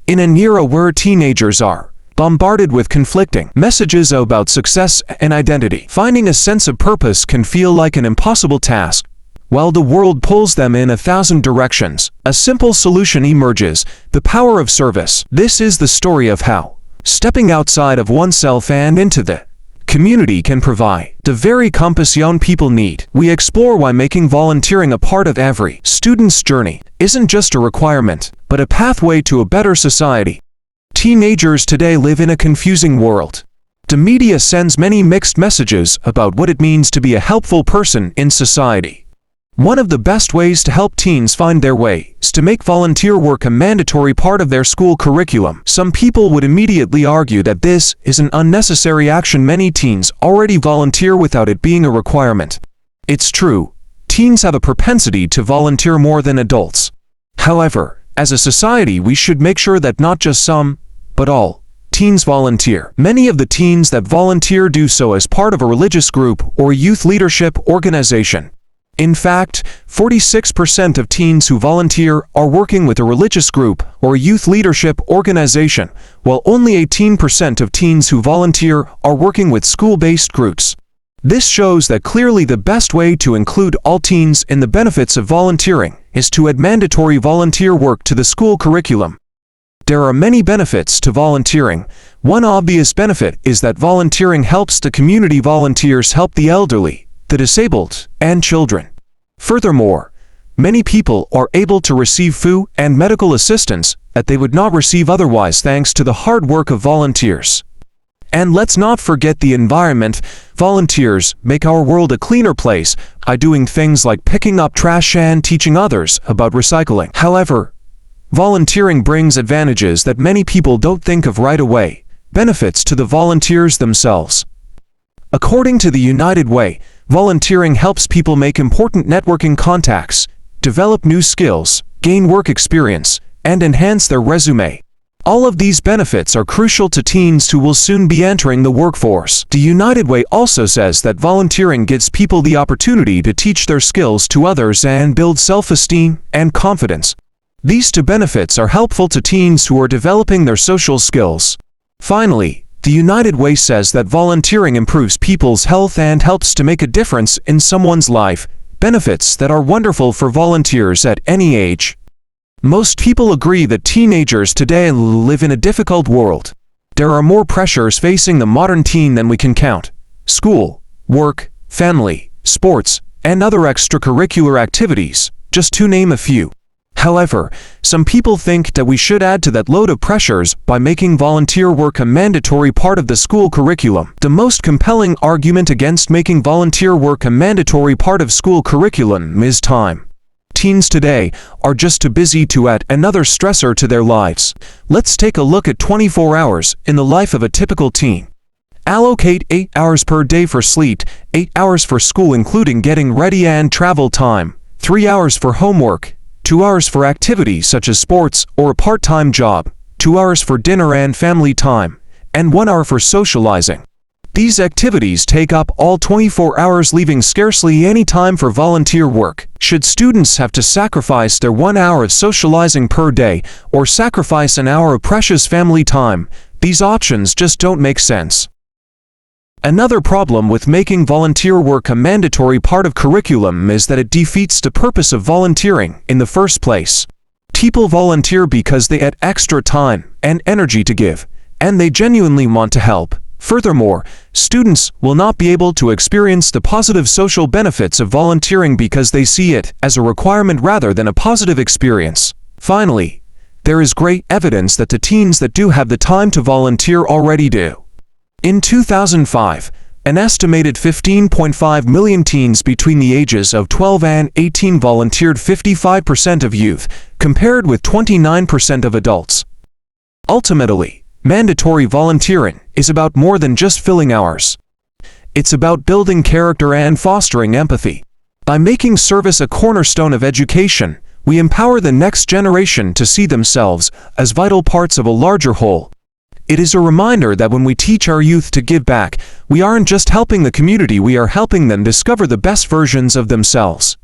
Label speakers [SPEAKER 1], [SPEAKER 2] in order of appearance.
[SPEAKER 1] In an era where teenagers are bombarded with conflicting messages about success and identity, finding a sense of purpose can feel like an impossible task. While the world pulls them in 1,000 directions, a simple solution emerges: the power of service. This is the story of how stepping outside of oneself and into the community can provide the very compass young people need. We explore why making volunteering a part of every student's journey isn't just a requirement, but a pathway to a better society. Teenagers today live in a confusing world. The media sends many mixed messages about what it means to be a helpful person in society. One of the best ways to help teens find their way is to make volunteer work a mandatory part of their school curriculum. Some people would immediately argue that this is an unnecessary action. Many teens already volunteer without it being a requirement. It's true, teens have a propensity to volunteer more than adults. However, as a society, we should make sure that not just some, but all teens volunteer. Many of the teens that volunteer do so as part of a religious group or youth leadership organization. In fact, 46% of teens who volunteer are working with a religious group or youth leadership organization, while only 18% of teens who volunteer are working with school-based groups. This shows that clearly the best way to include all teens in the benefits of volunteering is to add mandatory volunteer work to the school curriculum. There are many benefits to volunteering. One obvious benefit is that volunteering helps the community. Volunteers help the elderly, the disabled, and children. Furthermore, many people are able to receive food and medical assistance that they would not receive otherwise thanks to the hard work of volunteers. And let's not forget the environment. Volunteers make our world a cleaner place by doing things like picking up trash and teaching others about recycling. However, volunteering brings advantages that many people don't think of right away. Benefits to the volunteers themselves. According to the United Way, volunteering helps people make important networking contacts, develop new skills, gain work experience, and enhance their resume. All of these benefits are crucial to teens who will soon be entering the workforce. The United Way also says that volunteering gives people the opportunity to teach their skills to others and build self-esteem and confidence. These two benefits are helpful to teens who are developing their social skills. Finally, the United Way says that volunteering improves people's health and helps to make a difference in someone's life, benefits that are wonderful for volunteers at any age. Most people agree that teenagers today live in a difficult world. There are more pressures facing the modern teen than we can count: school, work, family, sports, and other extracurricular activities, just to name a few. However, some people think that we should add to that load of pressures by making volunteer work a mandatory part of the school curriculum. The most compelling argument against making volunteer work a mandatory part of school curriculum is time. Teens today are just too busy to add another stressor to their lives. Let's take a look at 24 hours in the life of a typical teen. Allocate 8 hours per day for sleep, 8 hours for school including getting ready and travel time, 3 hours for homework, 2 hours for activities such as sports or a part-time job, 2 hours for dinner and family time, and 1 hour for socializing. These activities take up all 24 hours, leaving scarcely any time for volunteer work. Should students have to sacrifice their 1 hour of socializing per day or sacrifice an hour of precious family time? These options just don't make sense. Another problem with making volunteer work a mandatory part of curriculum is that it defeats the purpose of volunteering in the first place. People volunteer because they had extra time and energy to give, and they genuinely want to help. Furthermore, students will not be able to experience the positive social benefits of volunteering because they see it as a requirement rather than a positive experience. Finally, there is great evidence that the teens that do have the time to volunteer already do. In 2005, an estimated 15.5 million teens between the ages of 12 and 18 volunteered, 55% of youth, compared with 29% of adults. Ultimately, mandatory volunteering is about more than just filling hours. It's about building character and fostering empathy. By making service a cornerstone of education, we empower the next generation to see themselves as vital parts of a larger whole. It is a reminder that when we teach our youth to give back, we aren't just helping the community, we are helping them discover the best versions of themselves.